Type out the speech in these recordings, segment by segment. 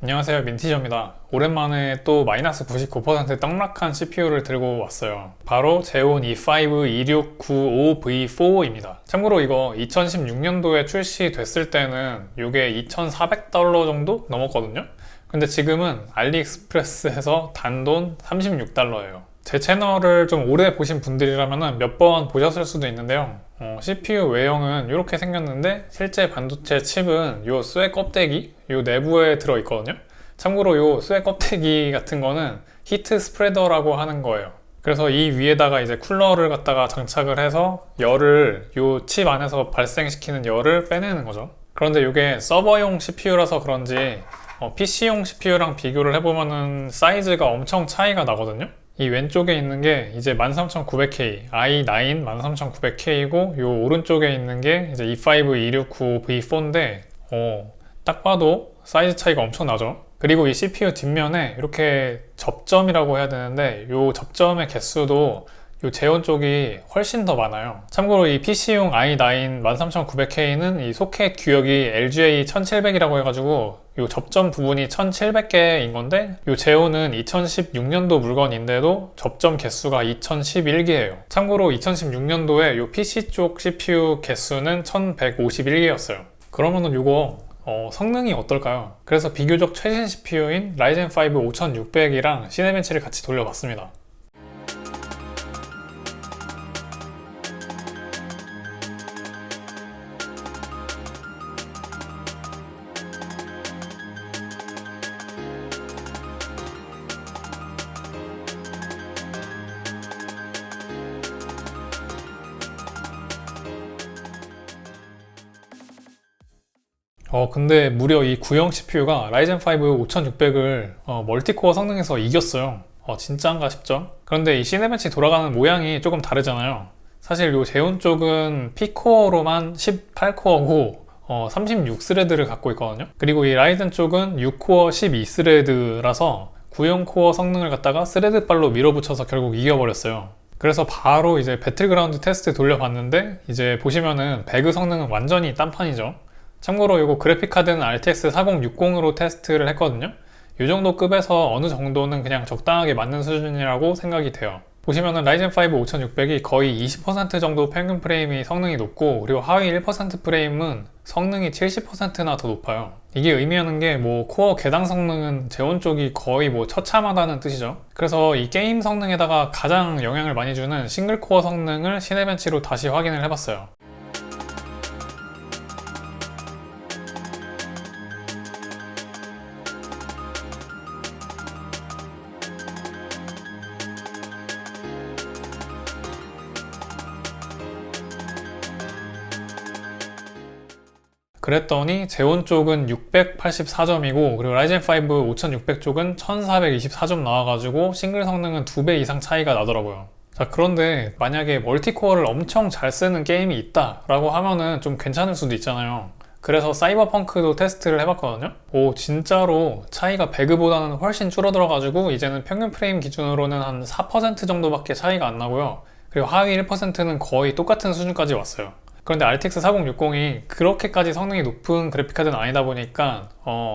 안녕하세요, 민티저입니다. 오랜만에 또 마이너스 99% 떡락한 CPU를 들고 왔어요. 바로 제온 E5 2695V4입니다. 참고로 이거 2016년도에 출시됐을 때는 이게 $2,400 정도 넘었거든요. 근데 지금은 알리익스프레스에서 단돈 $36예요. 제 채널을 좀 오래 보신 분들이라면 몇 번 보셨을 수도 있는데요. CPU 외형은 이렇게 생겼는데 실제 반도체 칩은 요 쇠 껍데기 요 내부에 들어있거든요. 참고로 요 쇠 껍데기 같은 거는 히트 스프레더라고 하는 거예요. 그래서 이 위에다가 이제 쿨러를 갖다가 장착을 해서 열을 요 칩 안에서 발생시키는 열을 빼내는 거죠. 그런데 이게 서버용 CPU라서 그런지 PC용 CPU랑 비교를 해보면은 사이즈가 엄청 차이가 나거든요. 이 왼쪽에 있는 게 이제 13900K, i9 13900K고 요 오른쪽에 있는 게 이제 E5 2695V4인데 딱 봐도 사이즈 차이가 엄청 나죠. 그리고 이 CPU 뒷면에 이렇게 접점이라고 해야 되는데 요 접점의 개수도 요 제온 쪽이 훨씬 더 많아요. 참고로 이 PC용 i9 13900K는 이 소켓 규격이 LGA 1700이라고 해가지고 요 접점 부분이 1700개인 건데 요 제온은 2016년도 물건인데도 접점 개수가 2011개예요. 참고로 2016년도에 요 PC 쪽 CPU 개수는 1151개였어요. 그러면은 요거 성능이 어떨까요? 그래서 비교적 최신 CPU인 라이젠 5 5600이랑 시네벤치를 같이 돌려봤습니다. 근데 무려 이 구형 CPU가 라이젠 5 5600을 멀티코어 성능에서 이겼어요. 진짜인가 싶죠? 그런데 이 시네벤치 돌아가는 모양이 조금 다르잖아요. 사실 이 제온 쪽은 P코어로만 18코어고 36스레드를 갖고 있거든요. 그리고 이 라이젠 쪽은 6코어 12스레드라서 구형 코어 성능을 갖다가 스레드발로 밀어붙여서 결국 이겨버렸어요. 그래서 바로 이제 배틀그라운드 테스트 돌려봤는데 이제 보시면은 배그 성능은 완전히 딴판이죠. 참고로 이거 그래픽카드는 RTX 4060으로 테스트를 했거든요. 이 정도 급에서 어느 정도는 그냥 적당하게 맞는 수준이라고 생각이 돼요. 보시면은 라이젠 5 5600이 거의 20% 정도 평균 프레임이 성능이 높고 그리고 하위 1% 프레임은 성능이 70%나 더 높아요. 이게 의미하는 게 뭐 코어 개당 성능은 제온 쪽이 거의 뭐 처참하다는 뜻이죠. 그래서 이 게임 성능에다가 가장 영향을 많이 주는 싱글 코어 성능을 시네벤치로 다시 확인을 해봤어요. 그랬더니 제온 쪽은 684점이고 그리고 라이젠 5 5600 쪽은 1424점 나와가지고 싱글 성능은 2배 이상 차이가 나더라고요. 자, 그런데 만약에 멀티코어를 엄청 잘 쓰는 게임이 있다 라고 하면은 좀 괜찮을 수도 있잖아요. 그래서 사이버펑크도 테스트를 해봤거든요. 진짜로 차이가 배그보다는 훨씬 줄어들어가지고 이제는 평균 프레임 기준으로는 한 4% 정도밖에 차이가 안 나고요. 그리고 하위 1%는 거의 똑같은 수준까지 왔어요. 그런데 RTX 4060이 그렇게까지 성능이 높은 그래픽카드는 아니다 보니까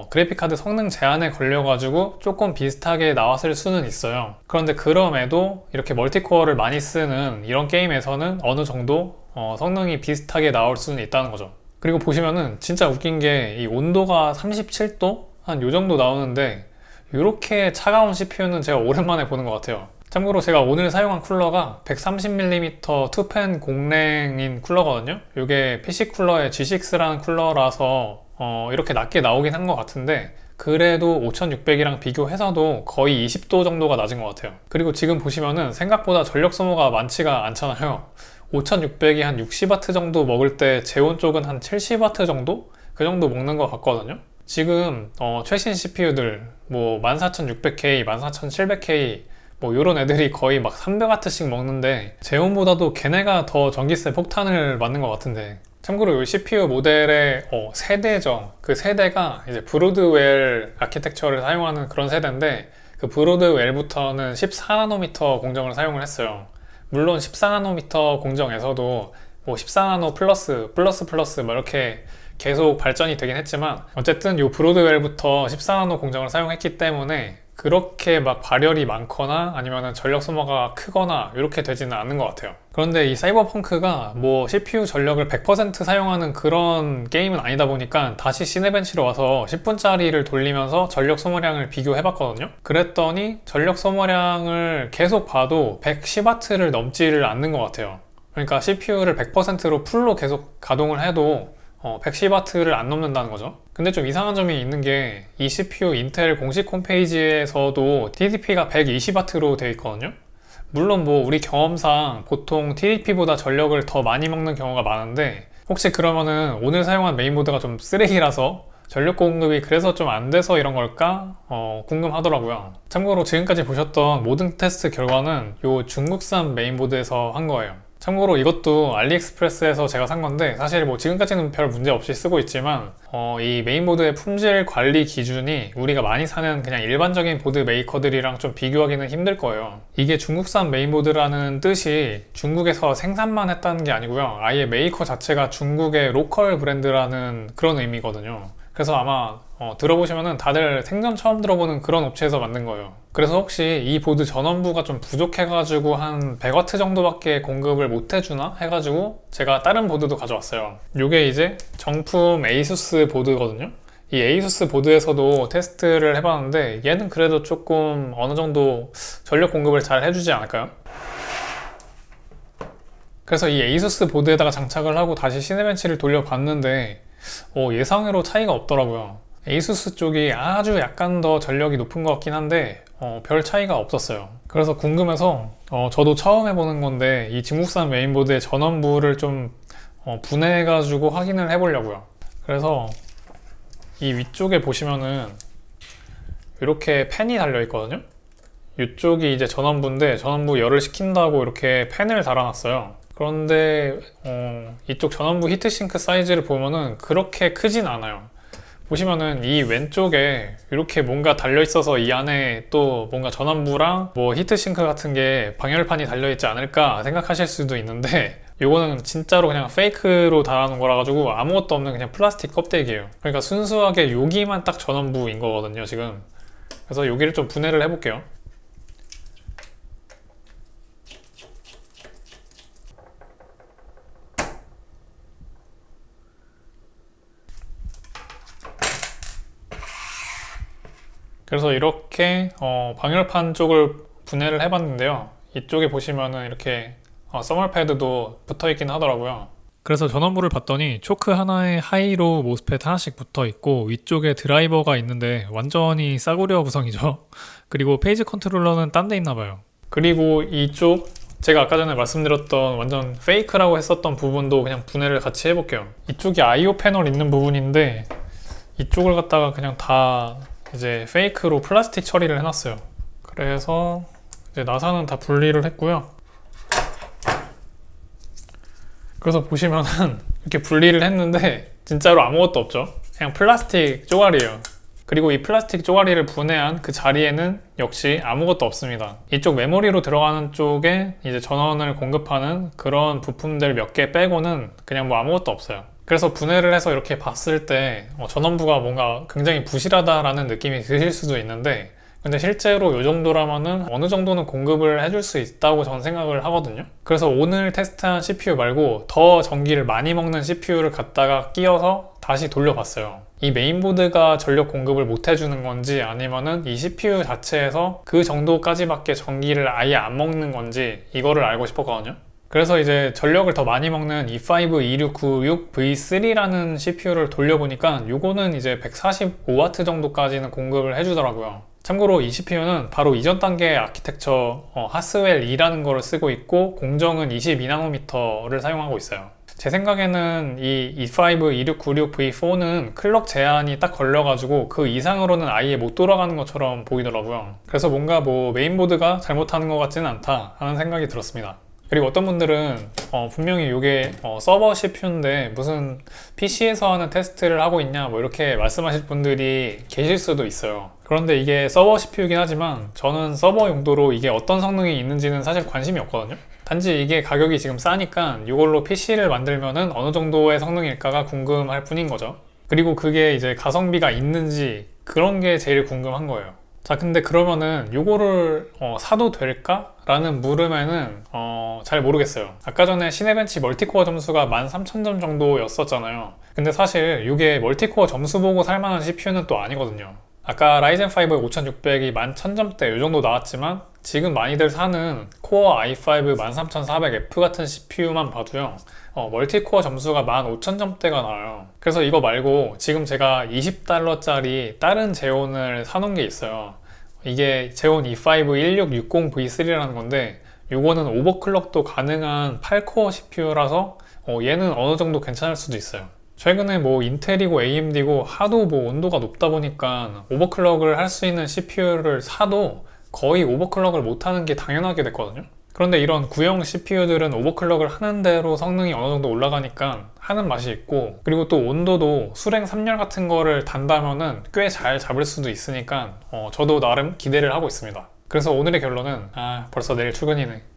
그래픽카드 성능 제한에 걸려가지고 조금 비슷하게 나왔을 수는 있어요. 그런데 그럼에도 이렇게 멀티코어를 많이 쓰는 이런 게임에서는 어느 정도 성능이 비슷하게 나올 수는 있다는 거죠. 그리고 보시면은 진짜 웃긴 게 이 온도가 37도? 한 요 정도 나오는데 이렇게 차가운 CPU는 제가 오랜만에 보는 것 같아요. 참고로 제가 오늘 사용한 쿨러가 130mm 투팬 공랭인 쿨러거든요. 이게 PC 쿨러의 G6라는 쿨러라서 이렇게 낮게 나오긴 한 것 같은데 그래도 5600이랑 비교해서도 거의 20도 정도가 낮은 것 같아요. 그리고 지금 보시면은 생각보다 전력 소모가 많지가 않잖아요. 5600이 한 60W 정도 먹을 때 제온 쪽은 한 70W 정도? 그 정도 먹는 것 같거든요. 지금 최신 CPU들 뭐 14600K, 14700K 뭐 요런 애들이 거의 막 300W씩 먹는데 제온보다도 걔네가 더 전기세 폭탄을 맞는 것 같은데 참고로 이 CPU 모델의 세대죠. 그 세대가 이제 브로드웰 아키텍처를 사용하는 그런 세대인데 그 브로드웰부터는 14나노미터 공정을 사용을 했어요. 물론 14나노미터 공정에서도 뭐 14나노 플러스 뭐 이렇게 계속 발전이 되긴 했지만 어쨌든 이 브로드웰부터 14나노 공정을 사용했기 때문에 그렇게 막 발열이 많거나 아니면 전력 소모가 크거나 이렇게 되지는 않는 것 같아요. 그런데 이 사이버펑크가 뭐 CPU 전력을 100% 사용하는 그런 게임은 아니다 보니까 다시 시네벤치로 와서 10분짜리를 돌리면서 전력 소모량을 비교해 봤거든요. 그랬더니 전력 소모량을 계속 봐도 110W를 넘지를 않는 것 같아요. 그러니까 CPU를 100%로 풀로 계속 가동을 해도 110W를 안 넘는다는 거죠. 근데 좀 이상한 점이 있는 게 이 CPU 인텔 공식 홈페이지에서도 TDP가 120W로 되어 있거든요. 물론 뭐 우리 경험상 보통 TDP보다 전력을 더 많이 먹는 경우가 많은데 혹시 그러면은 오늘 사용한 메인보드가 좀 쓰레기라서 전력 공급이 그래서 좀 안 돼서 이런 걸까? 궁금하더라고요. 참고로 지금까지 보셨던 모든 테스트 결과는 이 중국산 메인보드에서 한 거예요. 참고로 이것도 알리익스프레스에서 제가 산 건데 사실 뭐 지금까지는 별 문제 없이 쓰고 있지만 이 메인보드의 품질 관리 기준이 우리가 많이 사는 그냥 일반적인 보드 메이커들이랑 좀 비교하기는 힘들 거예요. 이게 중국산 메인보드라는 뜻이 중국에서 생산만 했다는 게 아니고요. 아예 메이커 자체가 중국의 로컬 브랜드라는 그런 의미거든요. 그래서 아마 들어보시면은 다들 생전 처음 들어보는 그런 업체에서 만든 거예요. 그래서 혹시 이 보드 전원부가 좀 부족해가지고 한 100W 정도밖에 공급을 못 해주나 해가지고 제가 다른 보드도 가져왔어요. 이게 이제 정품 에이수스 보드거든요. 이 에이수스 보드에서도 테스트를 해봤는데 얘는 그래도 조금 어느 정도 전력 공급을 잘 해주지 않을까요? 그래서 이 에이수스 보드에다가 장착을 하고 다시 시네벤치를 돌려봤는데 예상외로 차이가 없더라고요. 에이수스 쪽이 아주 약간 더 전력이 높은 것 같긴 한데 별 차이가 없었어요. 그래서 궁금해서 저도 처음 해보는 건데 이 중국산 메인보드의 전원부를 좀 분해해가지고 확인을 해보려고요. 그래서 이 위쪽에 보시면은 이렇게 팬이 달려 있거든요. 이쪽이 이제 전원부인데 전원부 열을 식힌다고 이렇게 팬을 달아놨어요. 그런데 이쪽 전원부 히트싱크 사이즈를 보면은 그렇게 크진 않아요. 보시면은 이 왼쪽에 이렇게 뭔가 달려 있어서 이 안에 또 뭔가 전원부랑 뭐 히트싱크 같은 게 방열판이 달려 있지 않을까 생각하실 수도 있는데 이거는 진짜로 그냥 페이크로 달아놓은 거라 가지고 아무것도 없는 그냥 플라스틱 껍데기예요. 그러니까 순수하게 여기만 딱 전원부인 거거든요 지금. 그래서 여기를 좀 분해를 해볼게요. 그래서 이렇게 방열판 쪽을 분해를 해봤는데요. 이쪽에 보시면은 이렇게 써멀 패드도 붙어 있긴 하더라고요. 그래서 전원부를 봤더니 초크 하나에 하이로 모스펫 하나씩 붙어 있고 위쪽에 드라이버가 있는데 완전히 싸구려 구성이죠. 그리고 페이지 컨트롤러는 딴 데 있나 봐요. 그리고 이쪽 제가 아까 전에 말씀드렸던 완전 페이크라고 했었던 부분도 그냥 분해를 같이 해볼게요. 이쪽이 IO 패널 있는 부분인데 이쪽을 갖다가 그냥 다 이제 페이크로 플라스틱 처리를 해놨어요. 그래서 이제 나사는 다 분리를 했고요. 그래서 보시면은 이렇게 분리를 했는데 진짜로 아무것도 없죠. 그냥 플라스틱 쪼가리예요. 그리고 이 플라스틱 쪼가리를 분해한 그 자리에는 역시 아무것도 없습니다. 이쪽 메모리로 들어가는 쪽에 이제 전원을 공급하는 그런 부품들 몇 개 빼고는 그냥 뭐 아무것도 없어요. 그래서 분해를 해서 이렇게 봤을 때 전원부가 뭔가 굉장히 부실하다라는 느낌이 드실 수도 있는데 근데 실제로 이 정도라면은 어느 정도는 공급을 해줄 수 있다고 저는 생각을 하거든요. 그래서 오늘 테스트한 CPU 말고 더 전기를 많이 먹는 CPU를 갖다가 끼워서 다시 돌려봤어요. 이 메인보드가 전력 공급을 못 해주는 건지 아니면은 이 CPU 자체에서 그 정도까지밖에 전기를 아예 안 먹는 건지 이거를 알고 싶었거든요. 그래서 이제 전력을 더 많이 먹는 E5-2696V3라는 CPU를 돌려보니까 요거는 이제 145W 정도까지는 공급을 해주더라고요. 참고로 이 CPU는 바로 이전 단계의 아키텍처 하스웰 2라는 거를 쓰고 있고 공정은 22나노미터를 사용하고 있어요. 제 생각에는 이 E5-2696V4는 클럭 제한이 딱 걸려가지고 그 이상으로는 아예 못 돌아가는 것처럼 보이더라고요. 그래서 뭔가 뭐 메인보드가 잘못하는 것 같지는 않다 하는 생각이 들었습니다. 그리고 어떤 분들은 분명히 이게 서버 CPU인데 무슨 PC에서 하는 테스트를 하고 있냐 뭐 이렇게 말씀하실 분들이 계실 수도 있어요. 그런데 이게 서버 CPU이긴 하지만 저는 서버 용도로 이게 어떤 성능이 있는지는 사실 관심이 없거든요. 단지 이게 가격이 지금 싸니까 이걸로 PC를 만들면은 어느 정도의 성능일까가 궁금할 뿐인 거죠. 그리고 그게 이제 가성비가 있는지 그런 게 제일 궁금한 거예요. 자, 근데 그러면은 요거를 사도 될까? 라는 물음에는 잘 모르겠어요. 아까 전에 시네벤치 멀티코어 점수가 13,000점 정도였었잖아요. 근데 사실 이게 멀티코어 점수 보고 살만한 CPU는 또 아니거든요. 아까 라이젠5 5600이 11,000점대 이 정도 나왔지만 지금 많이들 사는 코어 i5 13400F 같은 CPU만 봐도요, 멀티코어 점수가 15,000점대가 나와요. 그래서 이거 말고 지금 제가 $20짜리 다른 제온을 사놓은 게 있어요. 이게 제온 E5 1660V3라는 건데 요거는 오버클럭도 가능한 8코어 CPU라서 얘는 어느 정도 괜찮을 수도 있어요. 최근에 뭐 인텔이고 AMD고 하도 뭐 온도가 높다 보니까 오버클럭을 할 수 있는 CPU를 사도 거의 오버클럭을 못하는 게 당연하게 됐거든요. 그런데 이런 구형 CPU들은 오버클럭을 하는 대로 성능이 어느 정도 올라가니까 하는 맛이 있고, 그리고 또 온도도 수랭 3열 같은 거를 단다면은 꽤 잘 잡을 수도 있으니까 저도 나름 기대를 하고 있습니다. 그래서 오늘의 결론은 벌써 내일 출근이네.